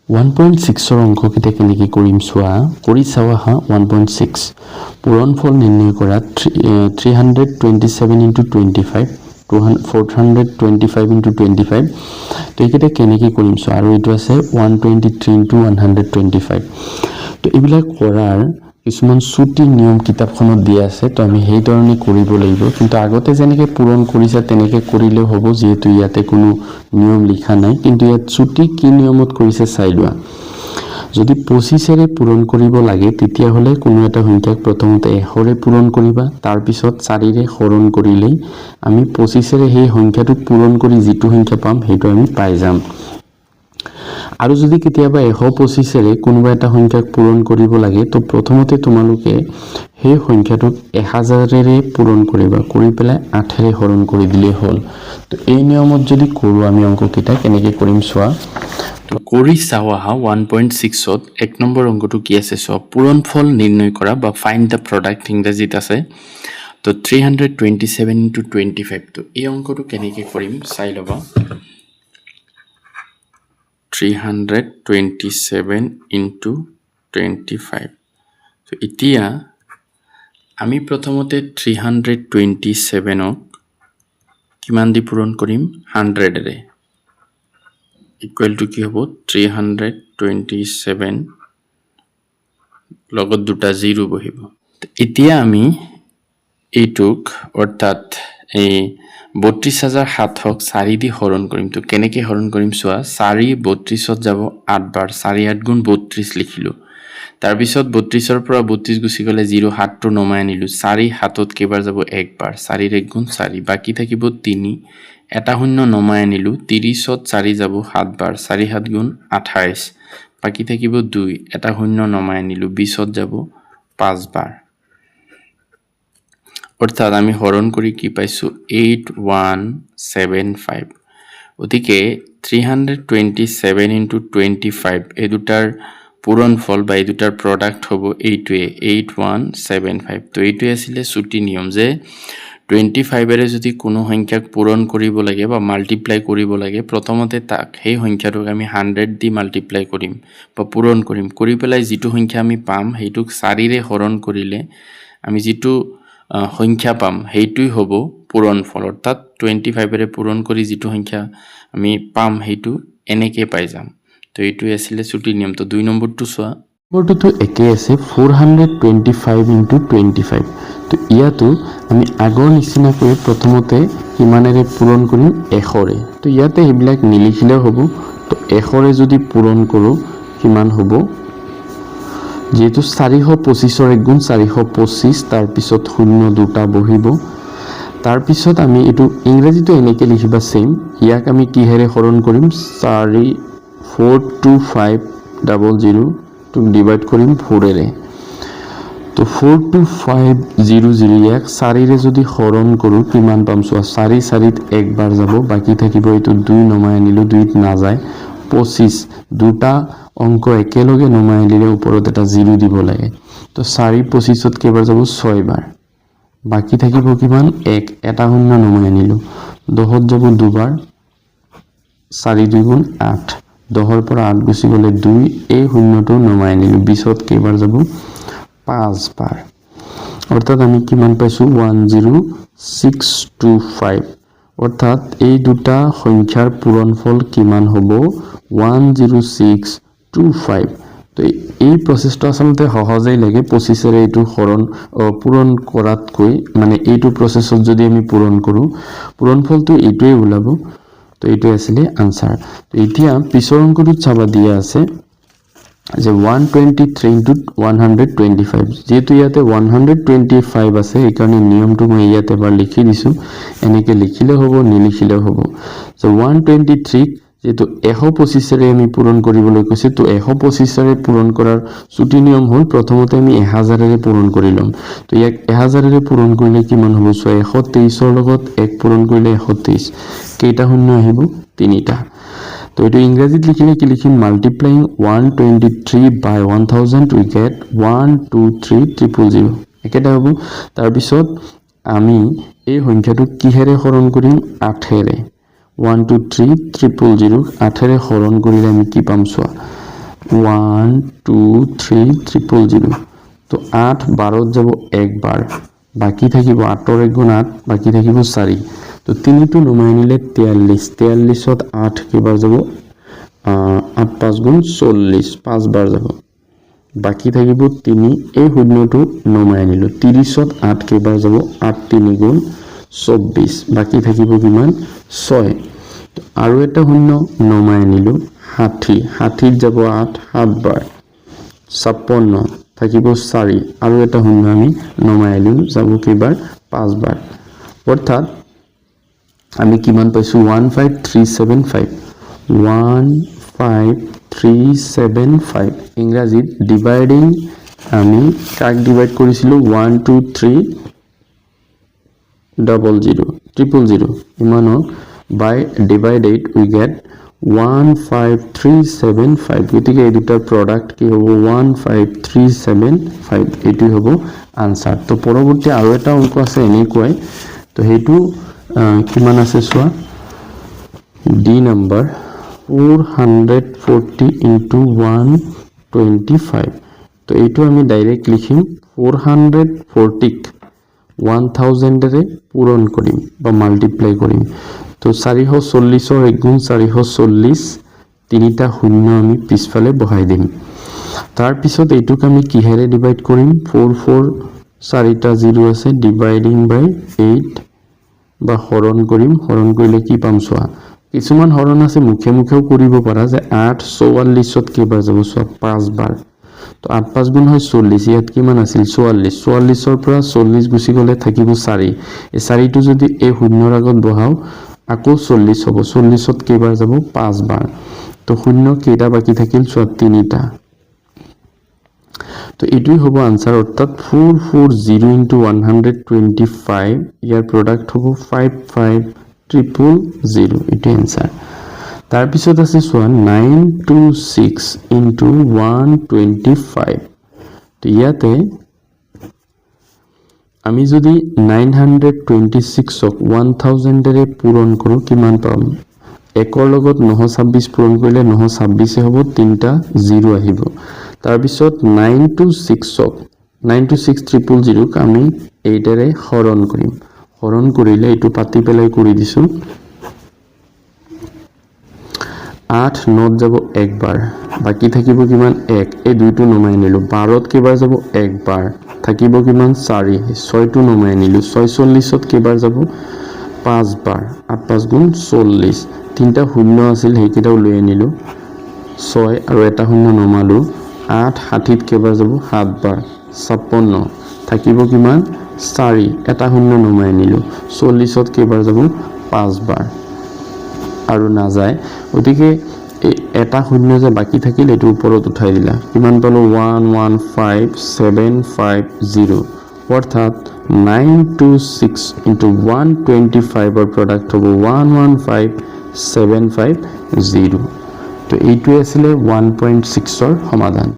1.6 অংককেইটা কেনেকৈ কৰিম চোৱা কৰি চাওঁ হা 1.6 পূৰণফল নিৰ্ণয় কৰা 327 into 25 425 into 25 তো এইকেইটা কেনেকৈ কৰিম চোৱা আৰু এইটো আছে 123 into 125 তো এইবিলাক কৰাৰ কিছুমান ছুটি নিয়ম কিতাপখনত দিয়া আছে তো আমি সেই ধৰণে কৰিব লাগিব কিন্তু আগতে যেনেকৈ পূৰণ কৰিছা তেনেকৈ কৰিলে হ'ব যেহেতু ইয়াতে কোনো নিয়ম লিখা নাই কিন্তু ইয়াত ছুটি কি নিয়মত কৰিছে চাই লোৱা যদি 25 ৰে পূৰণ কৰিব লাগে তেতিয়া হলে কোনো এটা সংখ্যাক প্ৰথমতে 100 ৰে পূৰণ কৰিবা তাৰ পিছত 4 ৰে হৰণ কৰিলে আমি 25 ৰে সেই সংখ্যাটোক পূৰণ কৰি যেটো সংখ্যা পাম হেটো আমি পাই যাম আৰু যদি কেতিয়াবা 125 ৰে কোনোবা এটা সংখ্যাক পূৰণ কৰিব লাগে তো প্ৰথমতে তোমালোকে সেই সংখ্যাটোক 1000 ৰে পূৰণ কৰিবা কৰি পেলাই 8 ৰে হৰণ কৰি দিলে হ'ল তো এই নিয়মত যদি কৰো আমি অংককেইটা কেনেকৈ কৰিম চোৱা তো কৰি চাওয়া 1.6 ত এক নম্বৰ অংকটো কি আছে সব পূৰণফল নিৰ্ণয় কৰা বা ফাইন্ড দা প্ৰডাক্ট ইংৰাজীত আছে তো 327 into 25 তো এই অংকটো কেনেকৈ কৰিম চাই লবা 327 into 25 তো এতিয়া আমি প্ৰথমতে 327 ক কিমান দি পূৰণ কৰিম 100 ৰে equal to কি হ'ব 327 লগত দুটা 0 বহিব এতিয়া আমি এইটুক অৰ্থাৎ এই 32700 ক 4 দি হৰণ কৰিম তো কেনেকৈ হৰণ কৰিম চোৱা 4 32 ত যাব 8 বাৰ 4 8 গুণ 32 লিখিলো তাৰ পিছত 32 ৰ পৰা 32 গুছি গলে 0 7 টো নমাই আনিলো 4 7 ত কেবাৰ যাব 1 বাৰ 4 1 গুণ 4 বাকি থাকিব 3 এটা শূন্য নমাই আনিলো 30 ত 4 যাব 7 বাৰ 4 7 গুণ 28 বাকি থাকিব 2 এটা শূন্য নমাই আনিলো 20 ত যাব 5 বাৰ অৰ্থাৎ আমি হৰণ কৰি কি পাইছো 8175 ওদিকে 327 into 25 এই দুটাৰ পূৰণফল বা এই দুটাৰ প্ৰডাক্ট হ'ব এইটোৱে 8175 তো এইটোৱে আছিল ছুটি নিয়ম যে 25 এৰে যদি কোনো সংখ্যাক পূৰণ কৰিব লাগে বা মাল্টিপ্লাই কৰিব লাগে প্ৰথমতে তাক সেই সংখ্যাটোক আমি 100 দি মাল্টিপ্লাই কৰিম বা পূৰণ কৰিম কৰি পেলাই যেটো সংখ্যা আমি পাম হেতুক 4 ৰে হৰণ কৰিলে আমি যেটো সংখ্যা পাম হেইটোই হ'ব পূৰণফল অৰ্থাৎ 25 ৰে পূৰণ কৰি যেটো সংখ্যা আমি পাম হেইটো এনেকৈ পাই যাম তো এইটোই আছিল ছুটি নিয়ম তো 2 নম্বৰটো চোৱা নম্বৰটো একে আছে 425 into 25 তো ইয়াতো আমি আগৰ নিচিনাকৈ প্ৰথমতে কিমানেৰে পূৰণ কৰিম 100 ৰে তো ইয়াতে এইবিলাক নিলিখিলেও হ'ব তো 100 ৰে যদি পূৰণ কৰো কিমান হ'ব যেহেতু 425 ৰ 1 গুণ 425 তাৰ পিছত শূন্য দুটা বহিব তাৰ পিছত আমি এটো ইংৰাজীটো এনেকৈ লিখিবা সেম ইয়াক আমি কিহেৰে হৰণ কৰিম 42500 to ডিভাইড কৰিম 4 ৰে তো 42500 ইয়াক 4 ৰে যদি হৰণ কৰো কিমান পাম চোৱা 4 4 ত একবাৰ যাব বাকি থাকিব এটো 2 নমাই আনিলো 2 ত না যায় 25 দুটা অংক একেলগে নমাই আনিলে ওপৰত এটা 0 দিব লাগে তো 4 25 ত কেবাৰ যাব 6 বাৰ বাকি থাকিব কিমান 1 এটা শূন্য নমাই আনিলো 10 ত যাব দুবাৰ 4 2 গুণ 8 10 ৰ পৰা 8 গুছি গলে 2 এই শূন্যটো নমাই আনিলো 20 ত কেবাৰ যাব 5 বাৰ অৰ্থাৎ আমি কিমান পাইছো 10625 অৰ্থাৎ এই দুটা সংখ্যাৰ পূৰণফল কিমান হ'ব 10625 তো এই প্ৰসেসটো আসলতে সহজেই লাগে 25 ৰে এইটো হৰণ পূৰণ কৰাতকৈ মানে এইটো প্ৰসেসত যদি আমি পূৰণ কৰো পূৰণফলটো এইটোৱে ওলাব তো এইটো আছিল আনসাৰ তো এতিয়া পিছৰ অংকটোত চাবা দিয়া আছে যে 123 into 125 যেহেতু ইয়াতে 125 আছে এই কাৰণে নিয়মটো মই ইয়াতে এবাৰ লিখি দিছো এনেকৈ লিখিলে হ'ব নিলিখিলেও হ'ব সো 123 যেহেতু 125 ৰে আমি পূৰণ কৰিবলৈ কৈছে তো 125 ৰে পূৰণ কৰাৰ ছুটি নিয়ম হ'ল প্ৰথমতে আমি 1000 ৰে পূৰণ কৰি লম তো ইয়াক 1000 ৰে পূৰণ কৰিলে কিমান হ'ব সো 123 ৰ লগত 1 পূৰণ কৰিলে 123 কেইটা শূন্য আহিব তিনিটা তো এটো ইংৰাজীত লিখিলে কি লিখিম মাল্টিপ্লাইং 123 by 1000 we get 123000 একেটা হ'ব তাৰ পিছত আমি এই সংখ্যাটো কিহেৰে হৰণ কৰিম 8 ৰে 12300 8 ৰে হৰণ কৰিলে আমি কি পাম চোৱা 1 2 3 000 তো 8 12 যাব একবাৰ বাকি থাকিব 8 ৰ 1 গুণ 8 বাকি থাকিব 4 তো 3 টো নমাই নিলে 43 43ত 8 কেবাৰ যাব 8 5 গুণ 40 5 বাৰ যাব বাকি থাকিব 3 এই শূন্যটো নমাই নিলো 30ত 8 কেবাৰ যাব 8 3 গুণ 24 বাকি থাকিব কিমান 6 আৰু এটা শূন্য নমাই নিলো 60 60ত যাব 8 7 বাৰ 56 থাকিব 4 আৰু এটা শূন্য আমি নমাই নিলো যাব কেবাৰ 5 বাৰ অৰ্থাৎ আমি কিমান পাইছো 15375 15375 ইংৰাজীত ডিভাইডিং আমি কাক ডিভাইড কৰিছিলো 1 2 3 000 ইমানক by divided we get 15375 গতিকে এই দুটাৰ প্ৰডাক্ট কি হ'ব 15375 এটো হ'ব আনসাৰ তো পৰৱৰ্তী আৰু এটা অংক আছে এনেকৈ তো হেতু কিমান আছে চোৱা ডি নম্বৰ 440 into 125 তো এইটো আমি ডাইৰেক্ট লিখিম 440 ক 1000 ৰে পূৰণ কৰিম বা মাল্টিপ্লাই কৰিম তো 440 ৰ 1 গুণ 440 তিনিটা শূন্য আমি পিছফালে বহাই দিম তাৰ পিছত এইটোক আমি কিহেৰে ডিভাইড কৰিম 44 চাৰিটা 0 আছে ডিভাইডিং বাই 8 বা হৰণ কৰিম হৰণ কৰিলে কি পাম চোৱা কিছুমান হৰণ আছে মুখে মুখেও কৰিব পাৰা যে 8 44ত কেবাৰ যাব চোৱা 5 বাৰ তো 8 5 গুণ হয় 40 ইয়াত কিমান আছিল 44 44ৰ পৰা 40 গুছি গলে থাকিব 4 এই 4টো যদি এই শূন্যৰ আগত বহাও আকৌ 40 হ'ব 40ত কেবাৰ যাব 5 বাৰ তো শূন্য কেইটা বাকি থাকিল চোৱা 3টা তো এটোই হ'ব আনসার অর্থাৎ 440 into 125 ইয়ার প্রোডাক্ট হ'ব 55000 এটো আনসার তার পিছত আছে সোয়া 926 into 125 তো ইয়াতে আমি যদি 926 ক 1000 ৰে পূৰণ কৰো কিমান পাম একৰ লগত 926 পূৰণ কৰিলে 926 হ'ব তিনটা 0 আহিব তাৰ পিছত 926 ক 92600 ক আমি 8 ৰে হৰণ কৰিম হৰণ কৰিলে এটো পাতি পেলাই কৰি দিছো 8 9 যাব একবাৰ বাকি থাকিব কিমান 1 এই দুইটো নমাই নিলো 12ত কেবাৰ যাব একবাৰ থাকিব কিমান 4 6 টো নমাই নিলো 46ত কেবাৰ যাব 5 বাৰ 8 5 গুণ 40 তিনটা শূন্য আছিল হেকিটা লৈ আনিলো 6 আৰু এটা শূন্য নমালো 8 60ত কেবাৰ যাব 7 বাৰ 56 থাকিব কিমান 4 এটা শূন্য নমাই নিলো 40ত কেবাৰ যাব 5 বাৰ আৰু না যায় ওদিকে এটা শূন্য যে বাকি থাকিল এটো ওপৰত উঠাই দিলা কিমান পালো 115750 অৰ্থাৎ 926 into 125 ৰ প্ৰডাক্ট হ'ব 11575 0 তো এইটোৱে আছিল 1.6 ৰ সমাধান